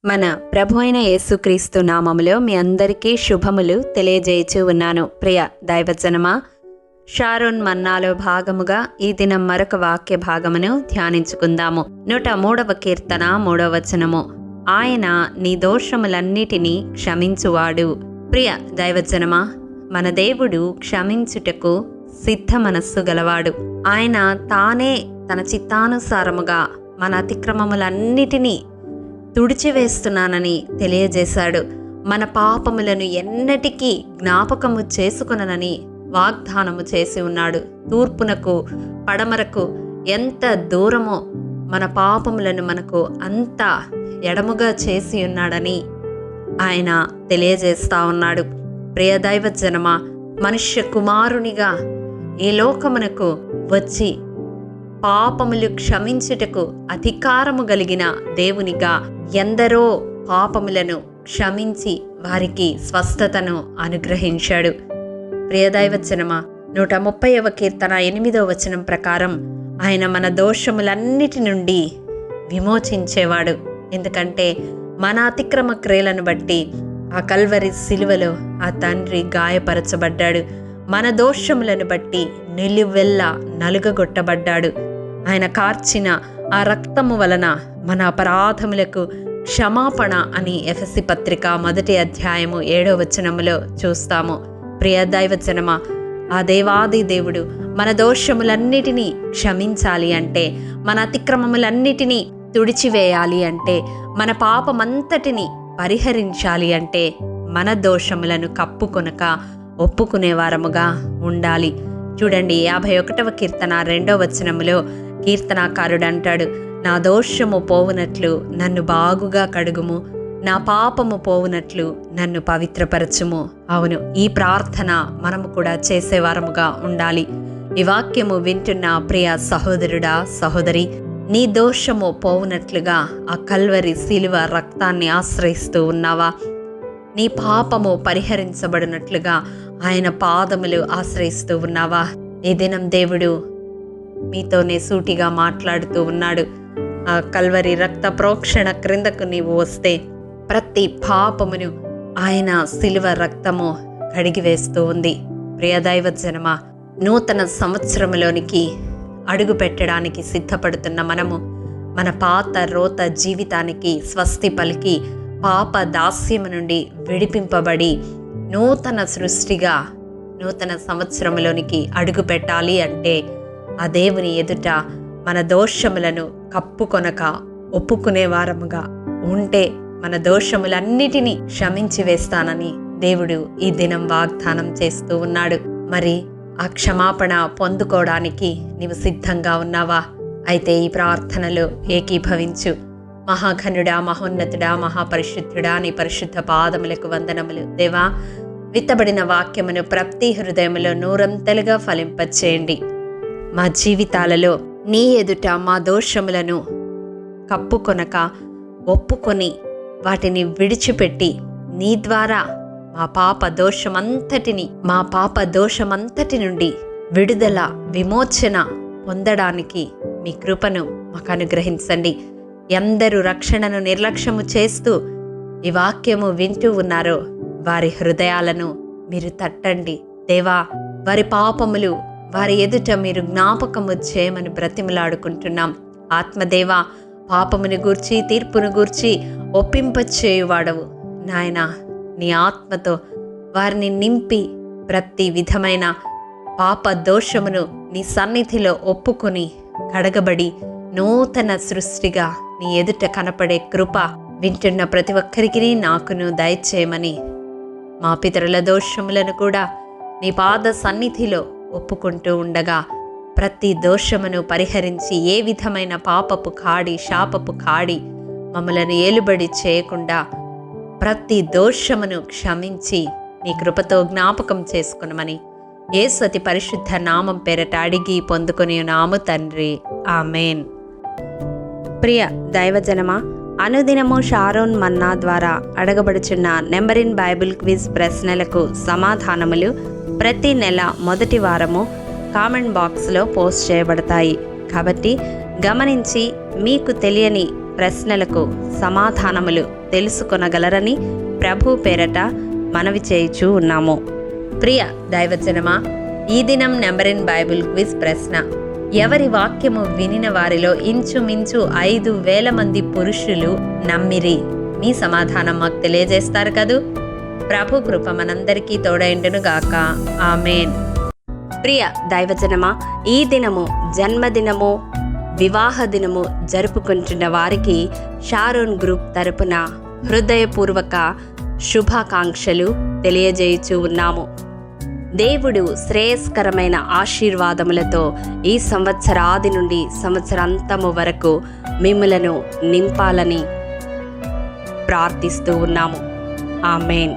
మన ప్రభు అయిన యేసుక్రీస్తు నామములో మీ అందరికీ శుభములు తెలియజేయచూ ఉన్నాను. ప్రియ దైవజనమా, షారోన్ మన్నాలో భాగముగా ఈ దినం మరొక వాక్య భాగమును ధ్యానించుకుందాము. 103వ కీర్తన 3వ వచనము. ఆయన నీ దోషములన్నిటినీ క్షమించువాడు. ప్రియ దైవజనమా, మన దేవుడు క్షమించుటకు సిద్ధ మనస్సు గలవాడు. ఆయన తానే తన చిత్తానుసారముగా మన అతిక్రమములన్నిటినీ తుడిచివేస్తున్నానని తెలియజేశాడు. మన పాపములను ఎన్నటికీ జ్ఞాపకము చేసుకొననని వాగ్దానము చేసి ఉన్నాడు. తూర్పునకు పడమరకు ఎంత దూరమో మన పాపములను మనకు అంత ఎడముగా చేసి ఉన్నాడని ఆయన తెలియజేస్తా ఉన్నాడు. ప్రియ దైవజనమా, మనుష్య కుమారునిగా ఈ లోకమునకు వచ్చి పాపములు క్షమించుటకు అధికారము కలిగిన దేవునిగా ఎందరో పాపములను క్షమించి వారికి స్వస్థతను అనుగ్రహించాడు. ప్రియదైవచనమా, 130వ కీర్తన 8వ వచనం ప్రకారం ఆయన మన దోషములన్నిటి నుండి విమోచించేవాడు. ఎందుకంటే మన అతిక్రమ క్రియలను బట్టి ఆ కల్వరి సిలువలో ఆ తండ్రి గాయపరచబడ్డాడు. మన దోషములను బట్టి నిలువెల్లా నలుగగొట్టబడ్డాడు. ఆయన కార్చిన ఆ రక్తము వలన మన అపరాధములకు క్షమాపణ అని ఎఫెసీ పత్రిక 1వ అధ్యాయము 7వ వచనములో చూస్తాము. ప్రియ దైవజనమా, ఆ దేవాది దేవుడు మన దోషములన్నిటినీ క్షమించాలి అంటే, మన అతిక్రమములన్నిటినీ తుడిచివేయాలి అంటే, మన పాపమంతటిని పరిహరించాలి అంటే మన దోషములను కప్పుకొనక ఒప్పుకునే వారముగా ఉండాలి. చూడండి, 51వ కీర్తన 2వ వచనములో కీర్తనాకారుడు అంటాడు, నా దోషము పోవునట్లు నన్ను బాగుగా కడుగుము, నా పాపము పోవునట్లు నన్ను పవిత్రపరచుము. అవును, ఈ ప్రార్థన మనము కూడా చేసేవారముగా ఉండాలి. ఈ వాక్యము వింటున్న ప్రియ సహోదరుడా, సహోదరి, నీ దోషము పోవునట్లుగా ఆ కల్వరి శిలువ రక్తాన్ని ఆశ్రయిస్తూ ఉన్నావా? నీ పాపము పరిహరించబడినట్లుగా ఆయన పాదములు ఆశ్రయిస్తూ ఉన్నావా? ఈ దినం దేవుడు మీతోనే సూటిగా మాట్లాడుతూ ఉన్నాడు. ఆ కల్వరి రక్త ప్రోక్షణ క్రిందకు నీవు వస్తే ప్రతి పాపమును ఆయన శిలువ రక్తము కడిగివేస్తూ ఉంది. ప్రియదైవజనమా, నూతన సంవత్సరంలోనికి అడుగు పెట్టడానికి సిద్ధపడుతున్న మనము మన పాత రోత జీవితానికి స్వస్తి పలికి పాప దాస్యము నుండి విడిపింపబడి నూతన సృష్టిగా నూతన సంవత్సరంలోనికి అడుగు పెట్టాలి అంటే ఆ దేవుని ఎదుట మన దోషములను కప్పుకొనక ఒప్పుకునే వారముగా ఉంటే మన దోషములన్నిటినీ క్షమించి వేస్తానని దేవుడు ఈ దినం వాగ్దానం చేస్తూ ఉన్నాడు. మరి ఆ క్షమాపణ పొందుకోవడానికి నీవు సిద్ధంగా ఉన్నావా? అయితే ఈ ప్రార్థనలో ఏకీభవించు. మహాఘనుడా, మహోన్నతుడా, మహాపరిశుద్ధుడా, నీ పరిశుద్ధ పాదములకు వందనములు. దేవా, విత్తబడిన వాక్యమును ప్రతి హృదయములో నూరంతలుగా ఫలింపచేయండి. మా జీవితాలలో నీ ఎదుట మా దోషములను కప్పుకొనక ఒప్పుకొని వాటిని విడిచిపెట్టి నీ ద్వారా మా పాప దోషమంతటి నుండి విడుదల, విమోచన పొందడానికి మీ కృపను మాకు అనుగ్రహించండి. ఎందరూ రక్షణను నిర్లక్ష్యము చేస్తూ ఈ వాక్యము వింటూ ఉన్నారో వారి హృదయాలను మీరు తట్టండి. దేవా, వారి పాపములు వారి ఎదుట మీరు జ్ఞాపకము చేయమని బ్రతిమలాడుకుంటున్నాం. ఆత్మదేవా, పాపమును గూర్చి తీర్పును గూర్చి ఒప్పింపచేయువాడవు నాయనా, నీ ఆత్మతో వారిని నింపి ప్రతి విధమైన పాప దోషమును నీ సన్నిధిలో ఒప్పుకొని కడగబడి నూతన సృష్టిగా నీ ఎదుట కనపడే కృప వింటున్న ప్రతి ఒక్కరికి నాకును దయచేయమని, మా పితరుల దోషములను కూడా నీ పాద సన్నిధిలో ఒప్పుకుంటూ ఉండగా ప్రతి దోషమును పరిహరించి ఏ విధమైన పాపపు కాడి, శాపపు కాడి మమ్మలను ఏలుబడి చేయకుండా ప్రతి దోషమును క్షమించి నీ కృపతో జ్ఞాపకం చేసుకునమని యేసు అతి పరిశుద్ధ నామం పేరట అడిగి పొందుకొని నాము తండ్రి, ఆమేన్. ప్రియ దైవజనమా, అనుదినము షారోన్ మన్నా ద్వారా అడగబడుచున్న నెంబర్ ఇన్ బైబిల్ క్విజ్ ప్రశ్నలకు సమాధానములు ప్రతి నెల మొదటి వారము కామెంట్ బాక్స్లో పోస్ట్ చేయబడతాయి. కాబట్టి గమనించి మీకు తెలియని ప్రశ్నలకు సమాధానములు తెలుసుకొనగలరని ప్రభు పేరట మనవి చేయుచూ ఉన్నాము. ప్రియ దైవజనమా, ఈ దినం నెంబర్ ఇన్ బైబిల్ క్విజ్ ప్రశ్న: ఎవరి వాక్యము వినిన వారిలో ఇంచుమించు 5,000 మంది పురుషులు నమ్మిరి? మీ సమాధానం మాకు తెలియజేస్తారు కదూ. ప్రభు కృప మనందరికీ తోడైండును గాక. ఆమేన్. ప్రియ దైవజనమా, ఈ దినము జన్మదినము, వివాహ దినము జరుపుకుంటున్న వారికి షారోన్ గ్రూప్ తరపున హృదయపూర్వక శుభాకాంక్షలు తెలియజేయుచూ ఉన్నాము. దేవుడు శ్రేయస్కరమైన ఆశీర్వాదములతో ఈ సంవత్సరాది నుండి సంవత్సరాంతము వరకు మిమ్ములను నింపాలని ప్రార్థిస్తూ ఉన్నాము. ఆమేన్.